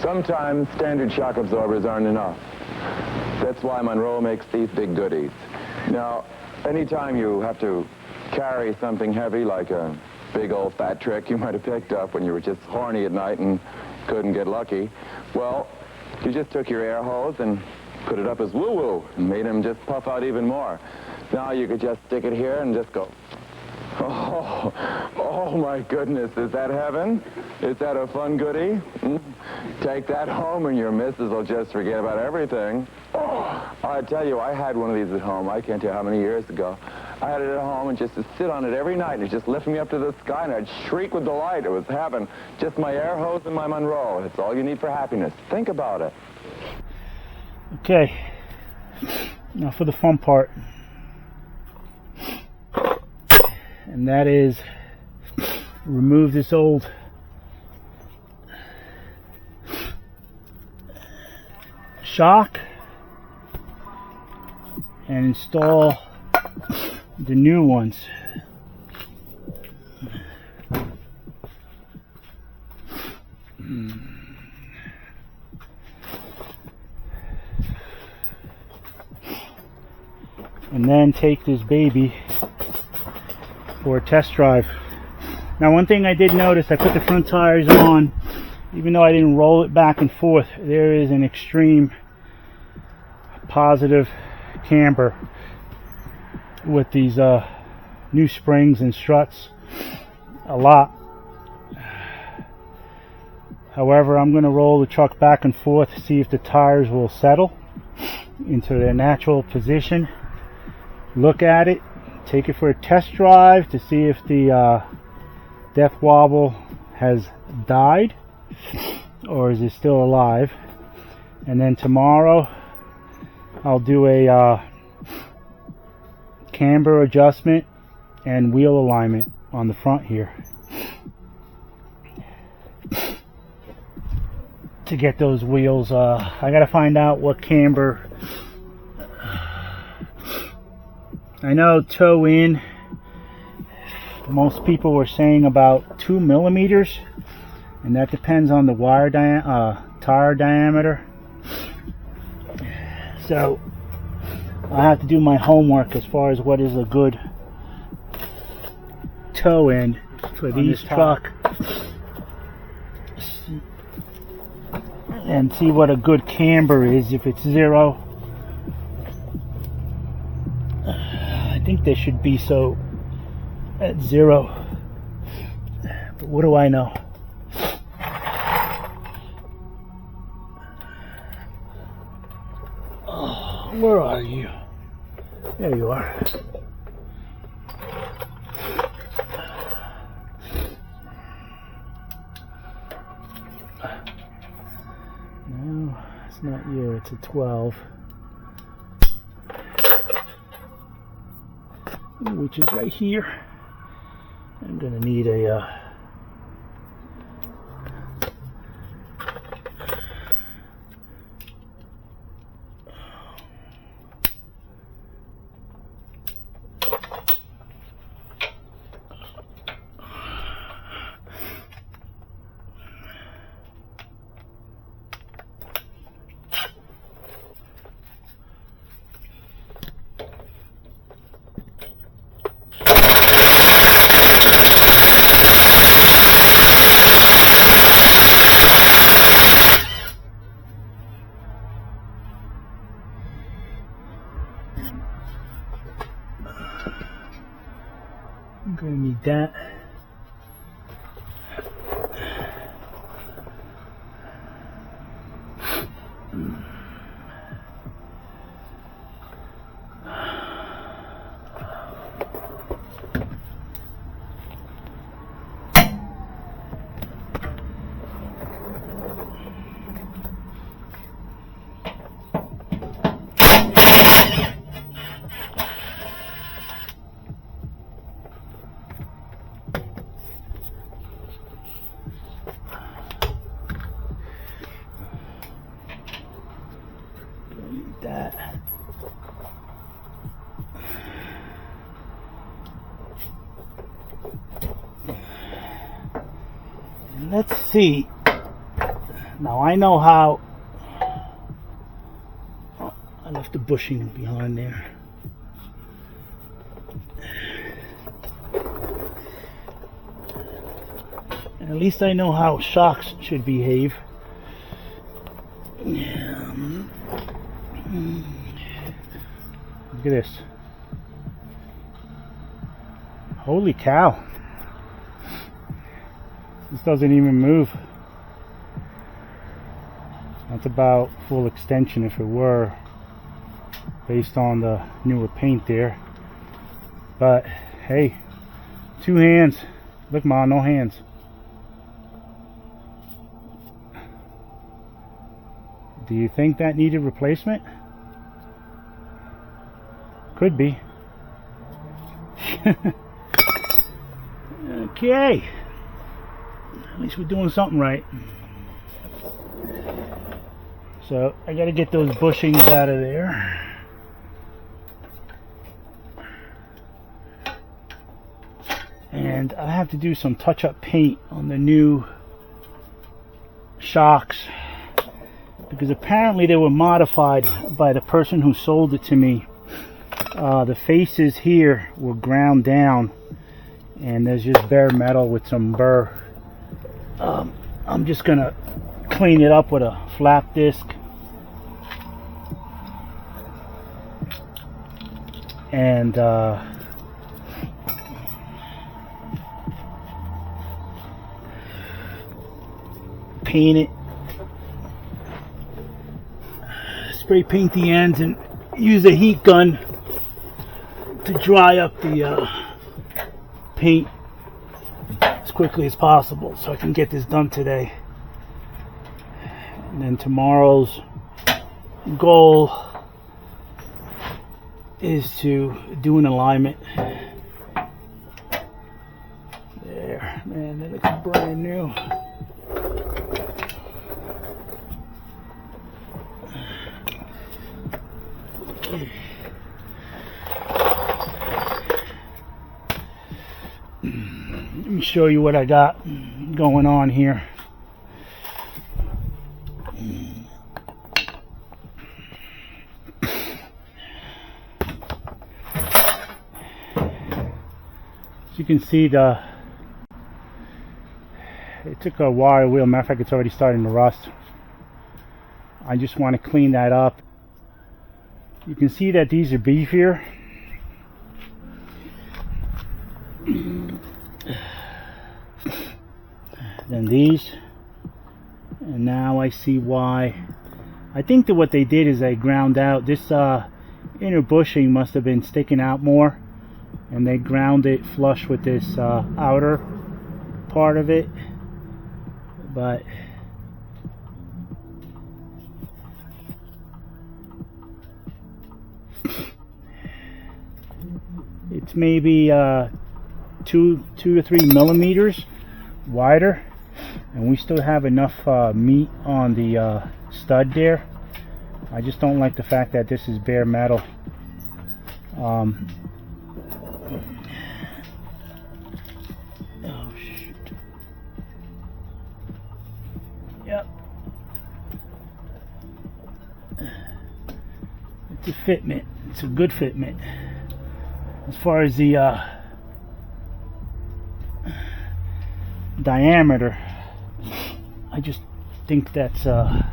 Sometimes standard shock absorbers aren't enough. That's why Monroe makes these big goodies. Now, anytime you have to carry something heavy like a big old fat trick you might have picked up when you were just horny at night and couldn't get lucky, well, you just took your air hose and put it up his woo-woo and made him just puff out even more. Now you could just stick it here and just go, oh my goodness, is that heaven? Is that a fun goodie? Take that home and your missus will just forget about everything. Oh, I tell you, I had one of these at home. I can't tell you how many years ago. I had it at home and just to sit on it every night and it just lifted me up to the sky and I'd shriek with delight. It was heaven. Just my air hose and my Monroe. It's all you need for happiness. Think about it. Okay, now for the fun part. And that is remove this old shock and install the new ones. And then take this baby for a test drive. Now, one thing I did notice, I put the front tires on, even though I didn't roll it back and forth, there is an extreme positive camber with these new springs and struts, a lot. However, I'm going to roll the truck back and forth to see if the tires will settle into their natural position. Look at it, take it for a test drive to see if the death wobble has died or is it still alive. And then tomorrow I'll do a camber adjustment and wheel alignment on the front here to get those wheels. I gotta find out what camber. I know toe in, most people were saying about 2 millimeters, and that depends on the wire tire diameter. So I have to do my homework as far as what is a good toe in for these truck, and see what a good camber is. If it's 0, I think they should be so at 0, but what do I know? Oh, where are you? There you are. No, it's not you, it's a 12. Which is right here. I'm gonna need a I'm gonna need that. That. Let's see. Now I know how. Oh, I left the bushing behind there. And at least I know how shocks should behave. Look at this. Holy cow. This doesn't even move. That's about full extension if it were, based on the newer paint there. But hey, 2 hands. Look, Ma, no hands. Do you think that needed replacement? Could be. Okay. At least we're doing something right. So I gotta get those bushings out of there. And I have to do some touch-up paint on the new shocks, because apparently they were modified by the person who sold it to me. The faces here were ground down, and there's just bare metal with some burr. I'm just gonna clean it up with a flap disc and paint it, spray paint the ends, and use a heat gun to dry up the paint as quickly as possible so I can get this done today. And then tomorrow's goal is to do an alignment. There, man, that looks brand new. Let me show you what I got going on here. As you can see, it took a wire wheel. Matter of fact, it's already starting to rust. I just want to clean that up. You can see that these are beefier. Than these, and now I see why. I think that what they did is they ground out this inner bushing. Must have been sticking out more, and they ground it flush with this outer part of it. But it's maybe 2 to 3 millimeters wider, and we still have enough meat on the stud there. I just don't like the fact that this is bare metal. Oh shoot. Yep. It's a fitment. It's a good fitment. As far as the diameter, I just think that's I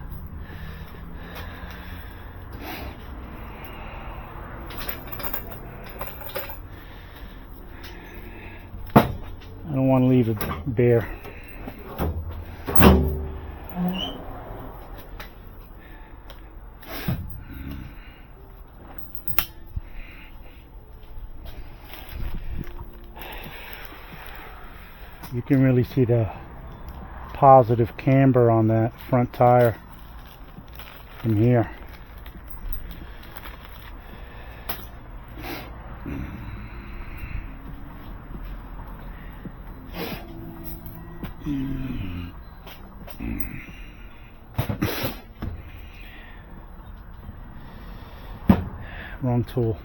don't want to leave it bare. You can really see the positive camber on that front tire from here. Wrong tool.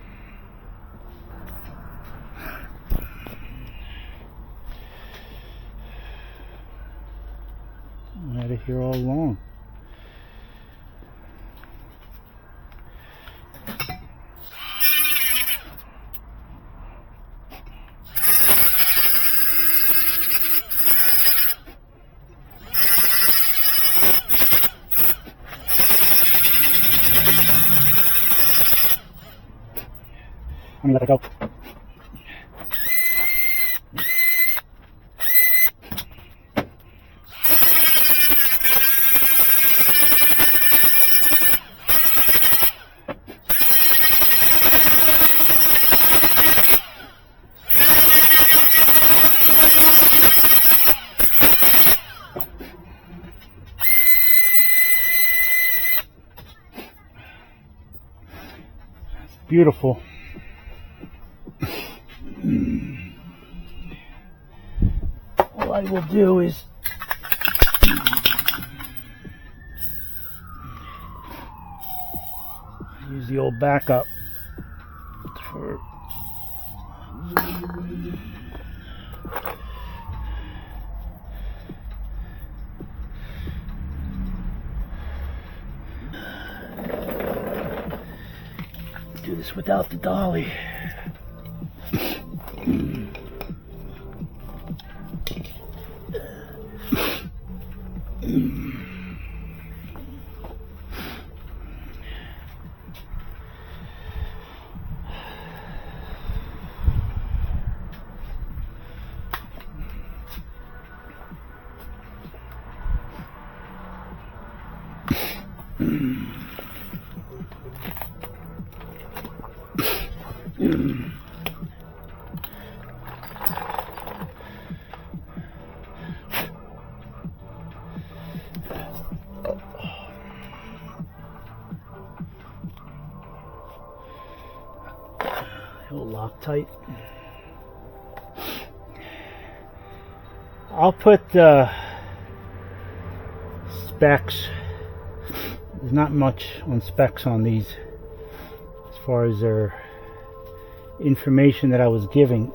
I had it here all along. me let it go. Beautiful. All I will do is use the old backup for do this without the dolly. It'll lock tight. I'll put the specs. There's not much on specs on these as far as their information that I was given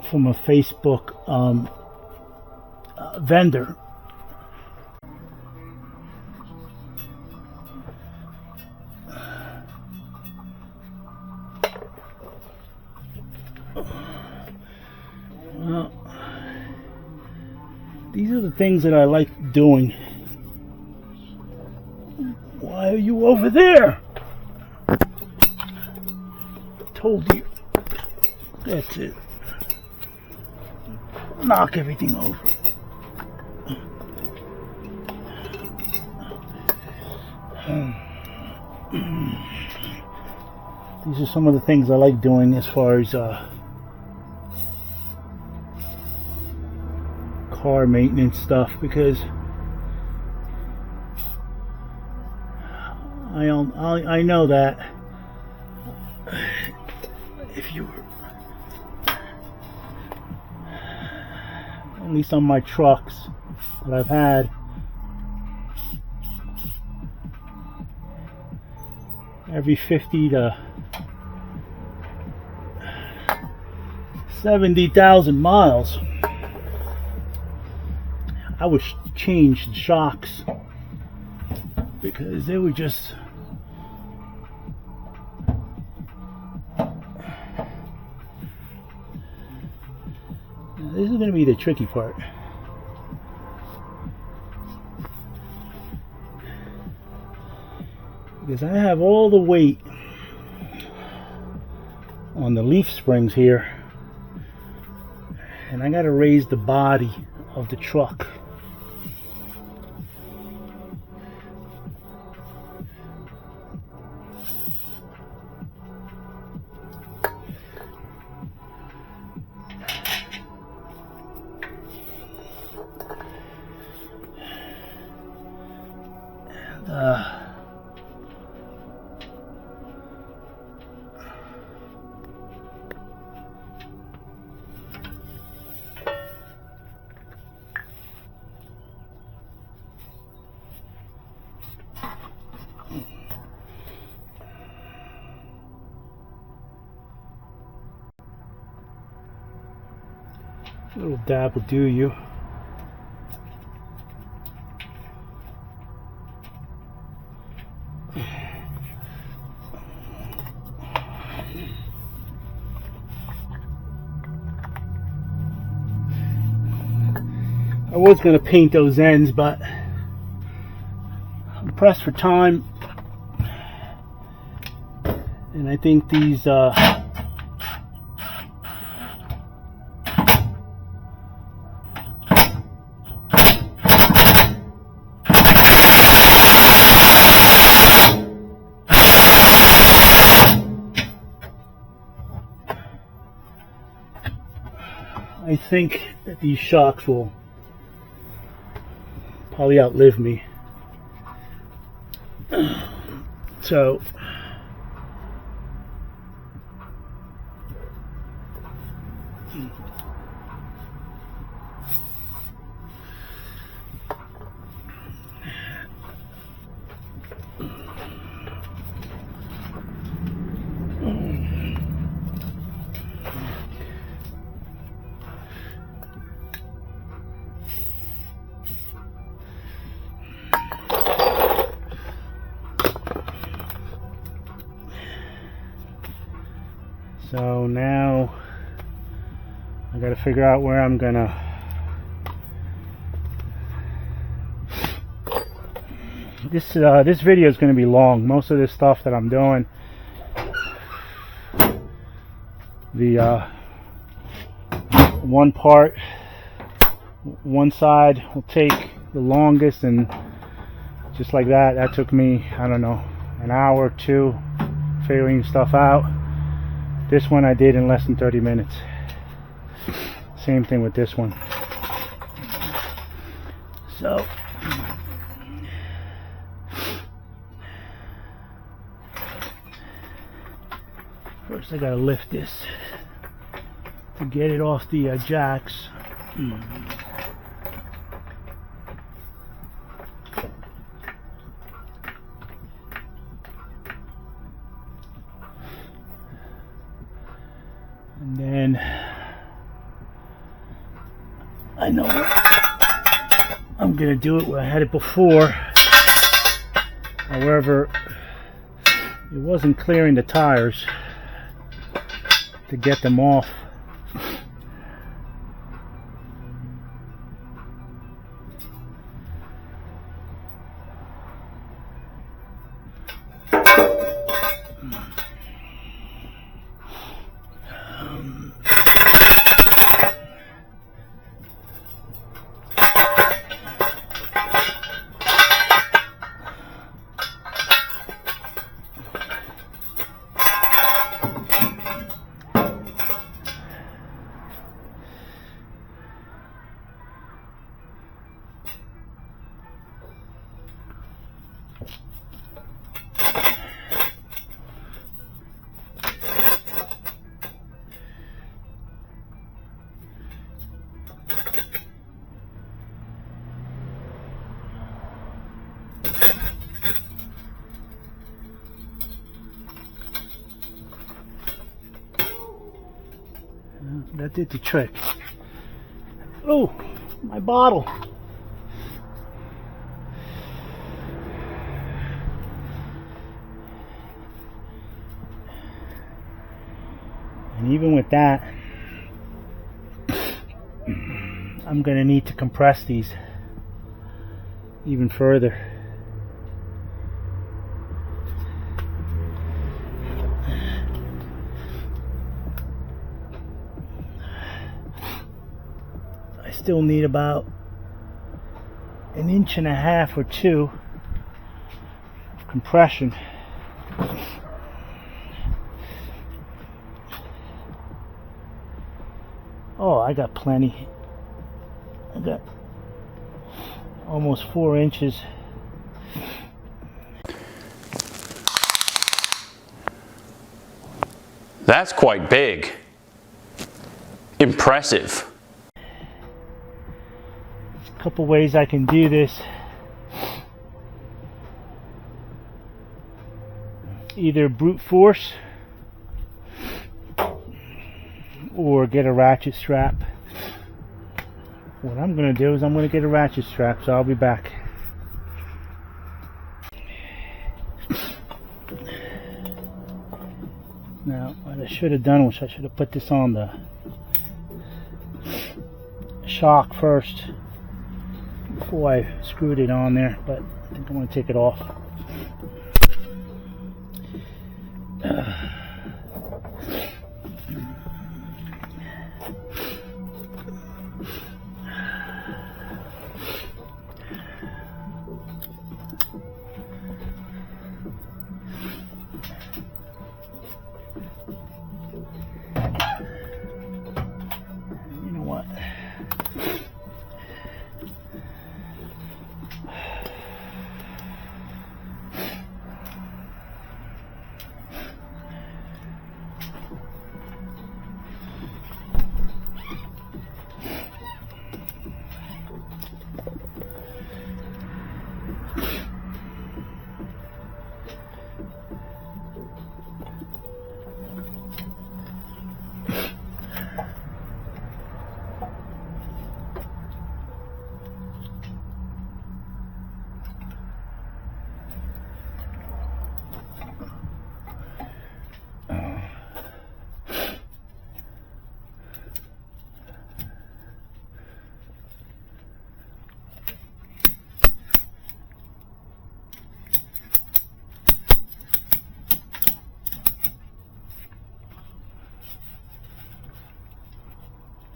from a Facebook vendor. Well, these are the things that I like doing. Why are you over there? Told you. That's it. Knock everything over. These are some of the things I like doing as far as car maintenance stuff, because I know that if you were, at least on my trucks that I've had, every 50 to 70,000 miles, I would change the shocks because they were just this is going to be the tricky part. Because I have all the weight on the leaf springs here, and I got to raise the body of the truck. A little dab will do you. I was going to paint those ends, but I'm pressed for time, And I think these I think that these shocks will probably outlive me. So So now I got to figure out where I'm gonna this video is going to be long. Most of this stuff that I'm doing, the one side will take the longest, and just like that took me, I don't know, an hour or two figuring stuff out. This one I did in less than 30 minutes. Same thing with this one. So first I gotta lift this to get it off the jacks. And then I know I'm gonna do it where I had it before. However, it wasn't clearing the tires to get them off. That did the trick. Oh, my bottle. And even with that, I'm going to need to compress these even further. Still need about 1.5 inches or 2 of compression. Oh, I got plenty. I got almost 4 inches. That's quite big. Impressive. Couple ways I can do this. Either brute force or get a ratchet strap. What I'm going to do is I'm going to get a ratchet strap, so I'll be back. Now what I should have done was I should have put this on the shock first before I screwed it on there, but I think I'm going to take it off.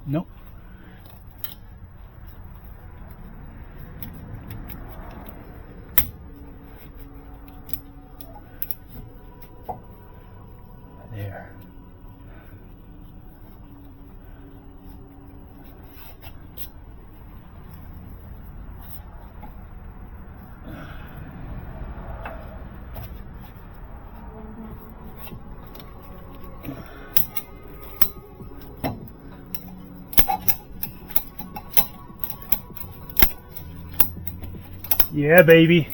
Nope. There. Yeah, baby.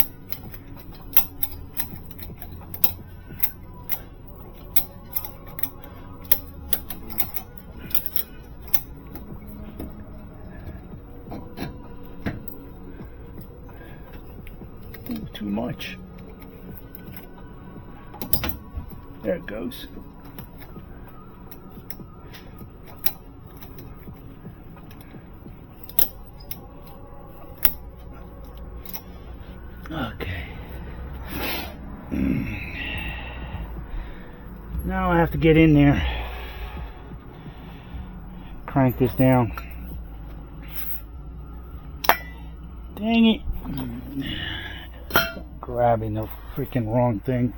Ooh, too much. There it goes. Okay. Now I have to get in there. Crank this down. Dang it. Grabbing the freaking wrong thing.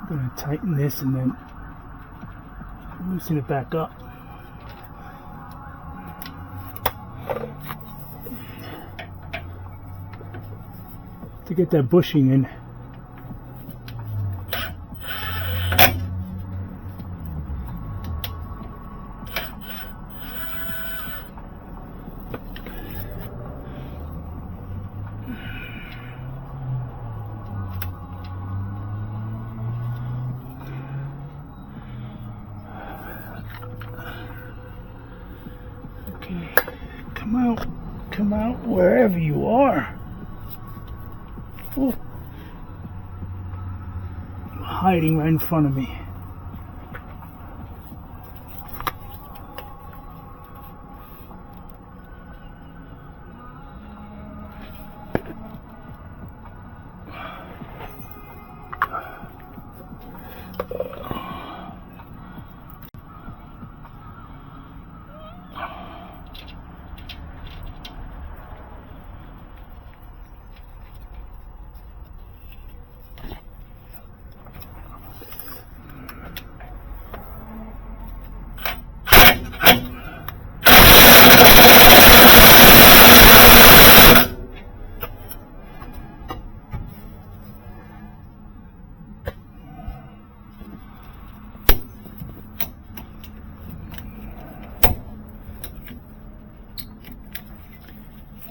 I'm going to tighten this and then loosen it back up. To get that bushing in. Come out wherever you are. Ooh. Hiding right in front of me.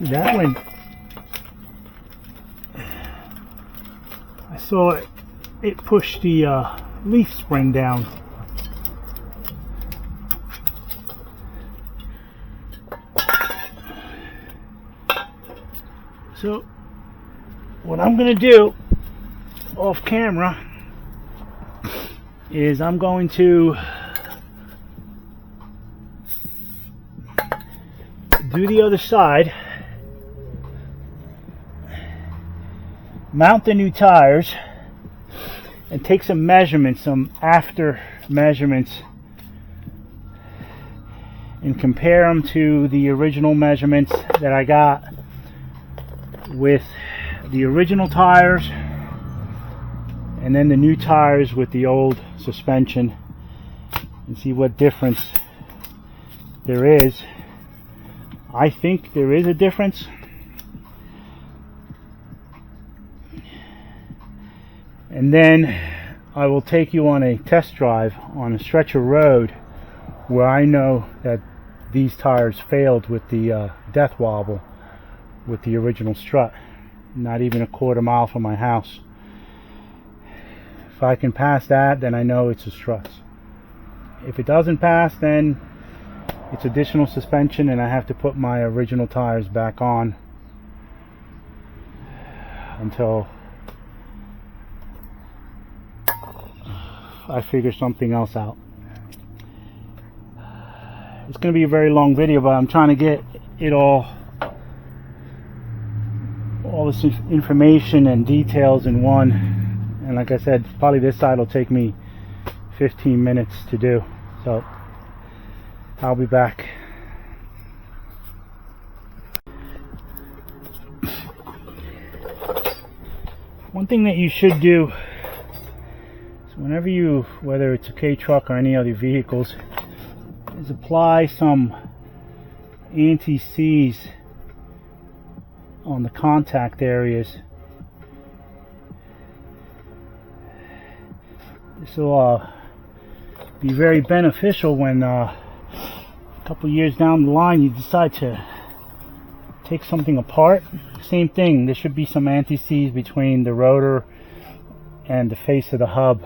That one, I saw it pushed the leaf spring down. So what I'm going to do off camera is I'm going to do the other side, mount the new tires, and take some measurements, some after measurements, and compare them to the original measurements that I got with the original tires and then the new tires with the old suspension, and see what difference there is. I think there is a difference. And then I will take you on a test drive on a stretch of road where I know that these tires failed with the death wobble with the original strut, not even a quarter mile from my house. If I can pass that, then I know it's a struts. If it doesn't pass, then it's additional suspension and I have to put my original tires back on until I figure something else out. It's going to be a very long video, but I'm trying to get it all this information and details in one. And like I said, probably this side will take me 15 minutes to do. So I'll be back. One thing that you should do is whenever you, whether it's a K-truck or any other vehicles, is apply some anti-seize on the contact areas. This will be very beneficial when a couple years down the line you decide to take something apart. Same thing, there should be some anti-seize between the rotor and the face of the hub.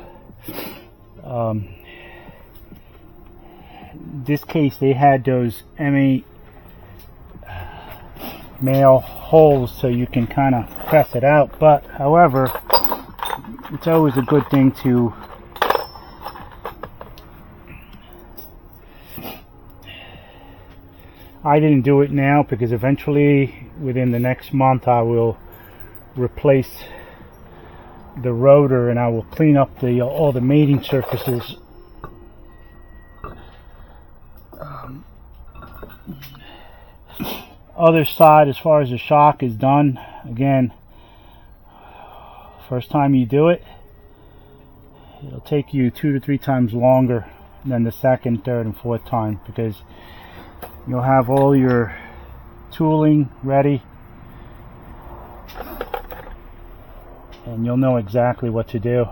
This case they had those M8 male holes so you can kind of press it out, but however it's always a good thing to I didn't do it now because eventually within the next month I will replace the rotor and I will clean up the all the mating surfaces. Other side, as far as the shock is done, again, first time you do it, it'll take you 2 to 3 times longer than the second, third, and fourth time because you'll have all your tooling ready and you'll know exactly what to do.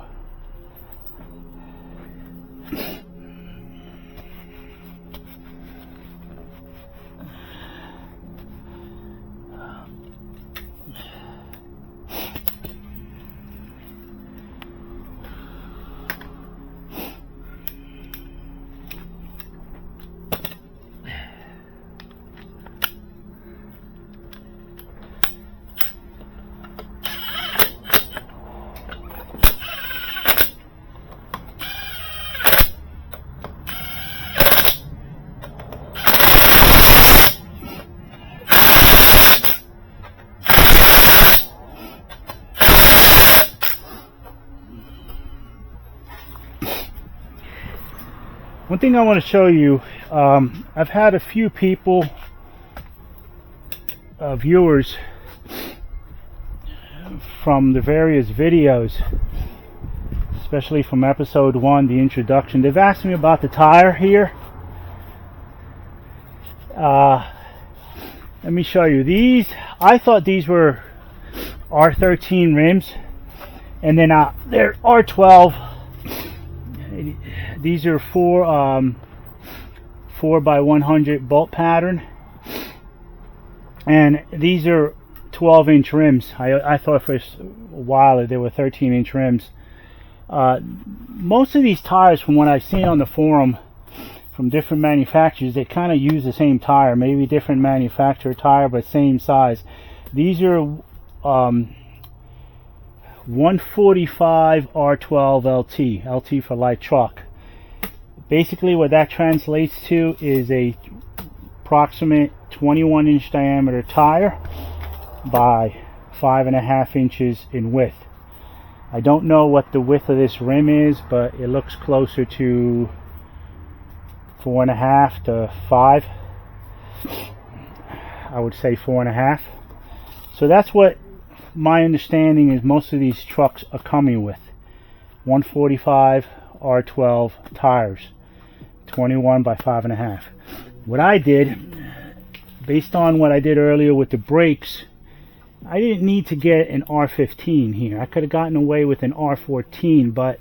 One thing I want to show you, I've had a few people, viewers from the various videos, especially from episode 1, the introduction, they've asked me about the tire here. Let me show you these. I thought these were R13 rims, and then they're R12. These are 4x100 bolt pattern, and these are 12-inch rims. I thought for a while that they were 13-inch rims. Most of these tires, from what I've seen on the forum from different manufacturers, they kind of use the same tire, maybe different manufacturer tire but same size. These are 145 R12 LT for light truck. Basically what that translates to is a approximate 21-inch diameter tire by 5.5 inches in width. I don't know what the width of this rim is, but it looks closer to 4.5 to 5. I would say 4.5. So that's what my understanding is most of these trucks are coming with. 145 R12 tires, 21 by 5.5. What I did, based on what I did earlier with the brakes, I didn't need to get an R15 here. I could have gotten away with an R14, but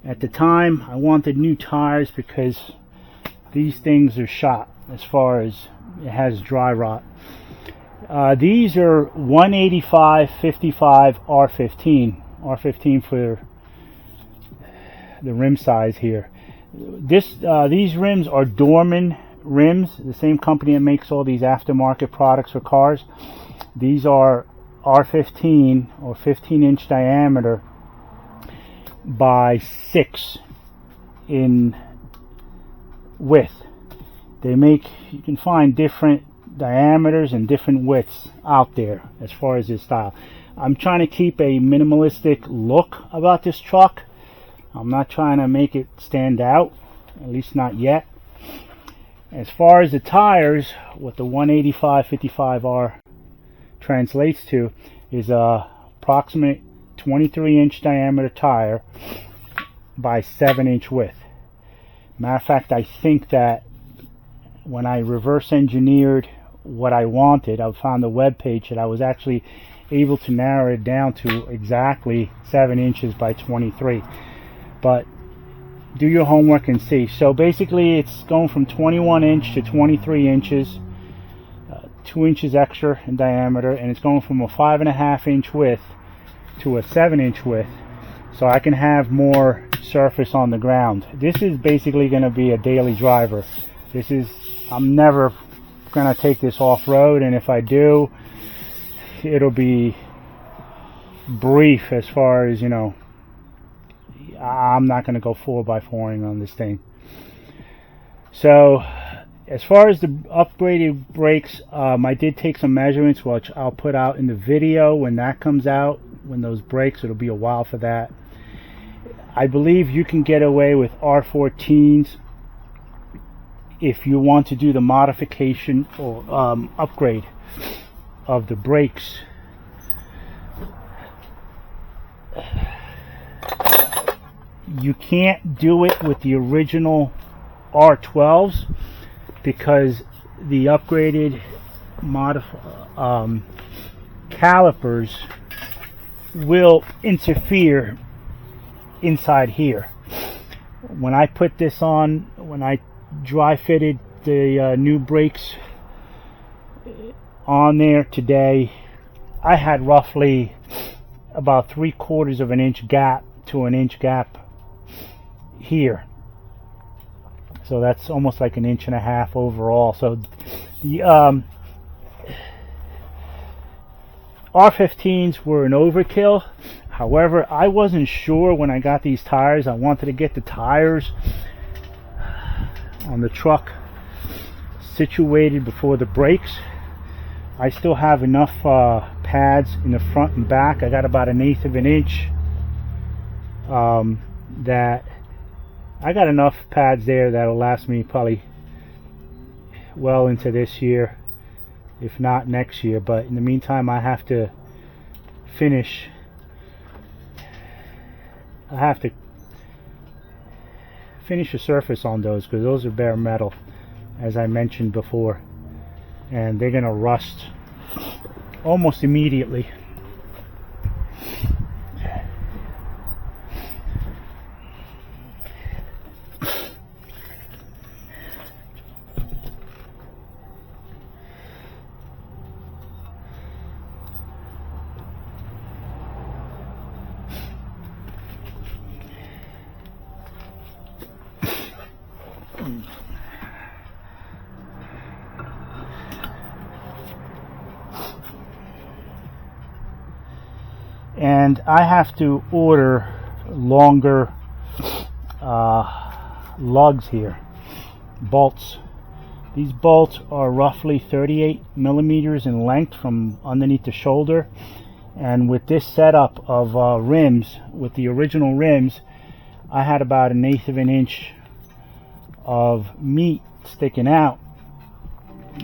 at the time I wanted new tires because these things are shot as far as it has dry rot. These are 185/55 R15 for the rim size here. These rims are Dorman rims, the same company that makes all these aftermarket products for cars. These are R15 or 15-inch diameter by 6 in width. You can find different diameters and different widths out there as far as this style. I'm trying to keep a minimalistic look about this truck. I'm not trying to make it stand out, at least not yet. As far as the tires, what the 185/55R translates to is a approximate 23-inch diameter tire by 7-inch width. Matter of fact, I think that when I reverse engineered what I wanted, I found a web page that I was actually able to narrow it down to exactly 7 inches by 23. But do your homework and see. So basically it's going from 21 inch to 23 inches, 2 inches extra in diameter, and it's going from a 5.5 inch width to a 7-inch width, so I can have more surface on the ground. This is basically going to be a daily driver. I'm never going to take this off-road, and if I do, it'll be brief as far as, you know, I'm not going to go 4x4ing on this thing. So as far as the upgraded brakes, I did take some measurements, which I'll put out in the video when that comes out. When those brakes, it'll be a while for that. I believe you can get away with R14s if you want to do the modification or upgrade of the brakes. You can't do it with the original R12s because the upgraded calipers will interfere inside here. When I put this on, when I dry fitted the new brakes on there today, I had roughly about 3/4 of an inch gap to an inch gap here. So that's almost like 1.5 inches overall. So the R15s were an overkill. However, I wasn't sure when I got these tires. I wanted to get the tires on the truck situated before the brakes. I still have enough pads in the front and back. I got about 1/8 of an inch. That I got enough pads there that'll last me probably well into this year, if not next year. But in the meantime, I have to finish. I have to finish the surface on those because those are bare metal, as I mentioned before, and they're gonna rust almost immediately. And I have to order longer lugs here, bolts. These bolts are roughly 38 millimeters in length from underneath the shoulder, and with this setup of rims, with the original rims, I had about 1/8 of an inch of meat sticking out.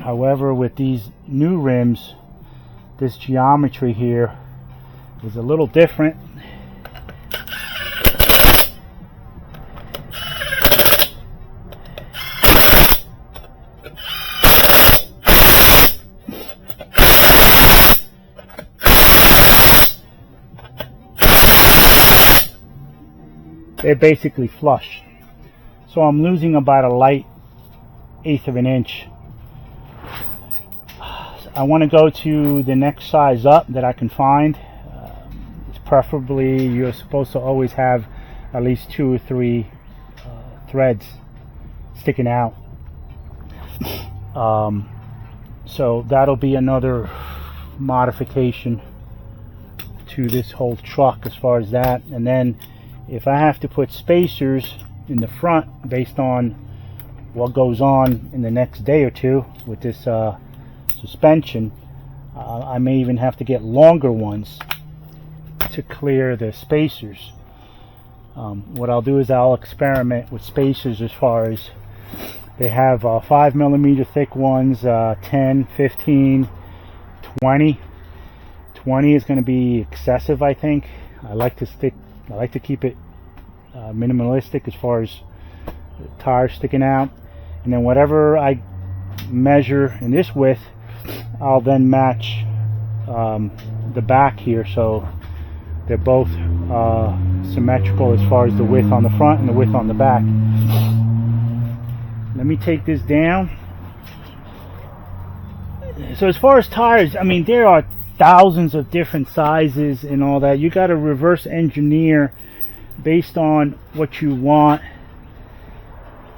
However, with these new rims, this geometry here is a little different. they're basically flush. So I'm losing about a light 1/8 of an inch. I want to go to the next size up that I can find. Preferably, you're supposed to always have at least 2 or 3 threads sticking out. So that'll be another modification to this whole truck as far as that. And then if I have to put spacers in the front based on what goes on in the next day or two with this suspension, I may even have to get longer ones to clear the spacers. What I'll do is I'll experiment with spacers as far as they have 5mm thick ones, 10, 15, 20. 20 is going to be excessive, I think. I like to keep it minimalistic as far as the tires sticking out. And then whatever I measure in this width, I'll then match the back here, so they're both symmetrical as far as the width on the front and the width on the back. Let me take this down. So as far as tires, I mean, there are thousands of different sizes and all that. You got to reverse engineer based on what you want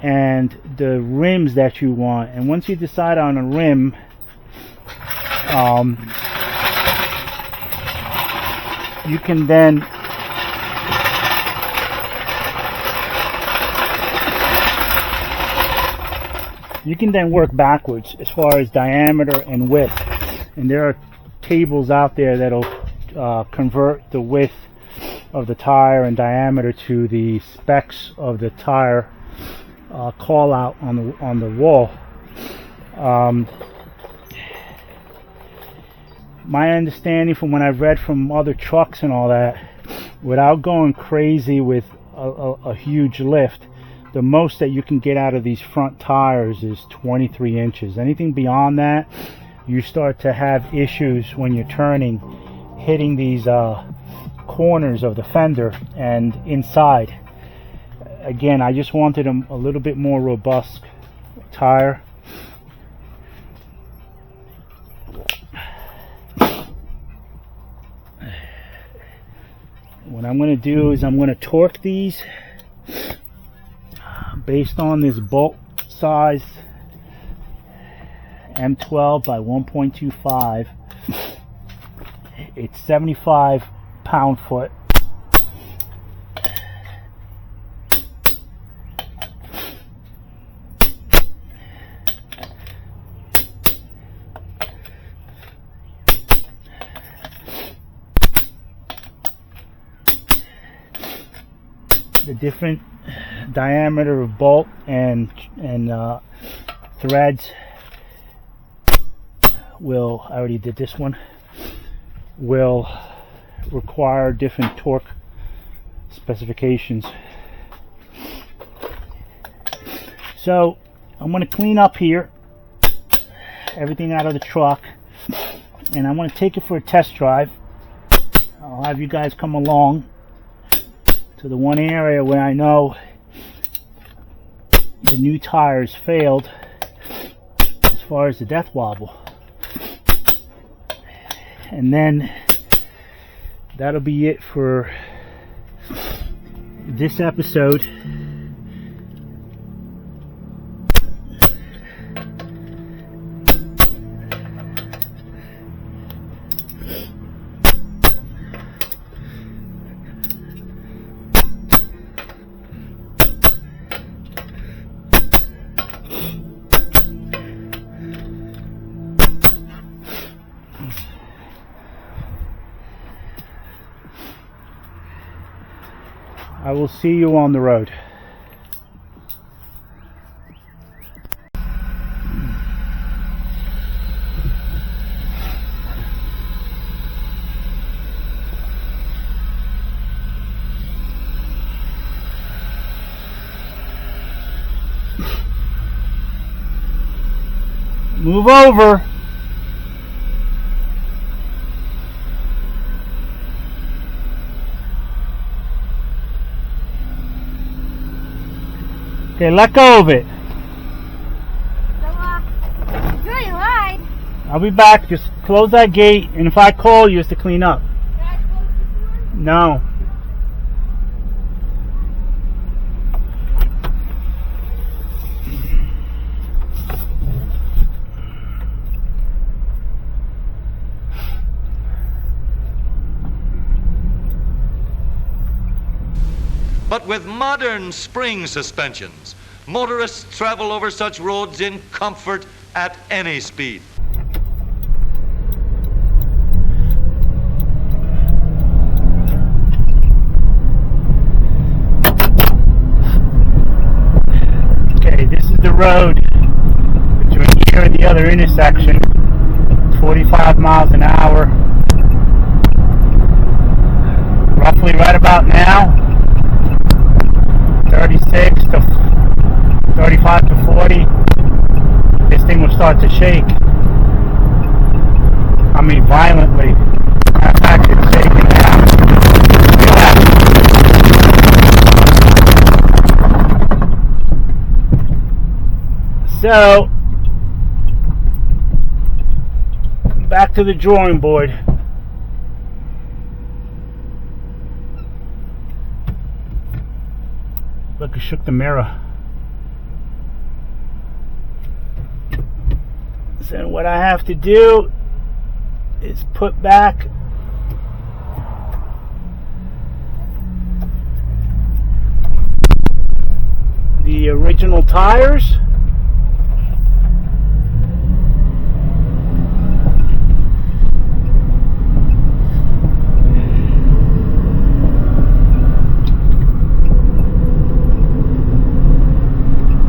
and the rims that you want. And once you decide on a rim, you can then work backwards as far as diameter and width. And there are tables out there that'll convert the width of the tire and diameter to the specs of the tire call out on the wall. My understanding from when I've read from other trucks and all that, without going crazy with a huge lift, the most that you can get out of these front tires is 23 inches. Anything beyond that, you start to have issues when you're turning, hitting these corners of the fender and inside. Again, I just wanted a little bit more robust tire. What I'm going to do is I'm going to torque these based on this bolt size, M12 by 1.25. It's 75 pound-foot. The different diameter of bolt and threads will, I already did this one, will require different torque specifications. So I'm going to clean up here everything out of the truck, and I'm going to take it for a test drive. I'll have you guys come along to the one area where I know the new tires failed as far as the death wobble. And then that'll be it for this episode. I will see you on the road. Move over. Okay, let go of it. So, enjoy your ride. I'll be back. Just close that gate, and if I call you, it's to clean up. Can I close this one? No. But with modern spring suspensions, motorists travel over such roads in comfort at any speed. Okay, this is the road between here and the other intersection. 45 miles an hour. Roughly right about now, 36 to 35 to 40. This thing will start to shake. I mean, violently. That's actually shaking now. Feel that? So, back to the drawing board. Look, it shook the mirror. So what I have to do is put back the original tires.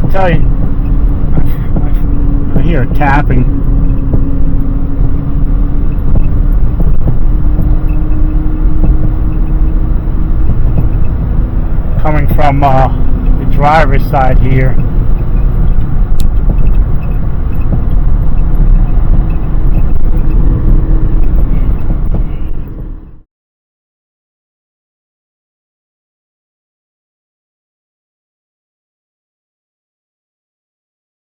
I tell you, I hear a tapping. Coming from the driver's side here.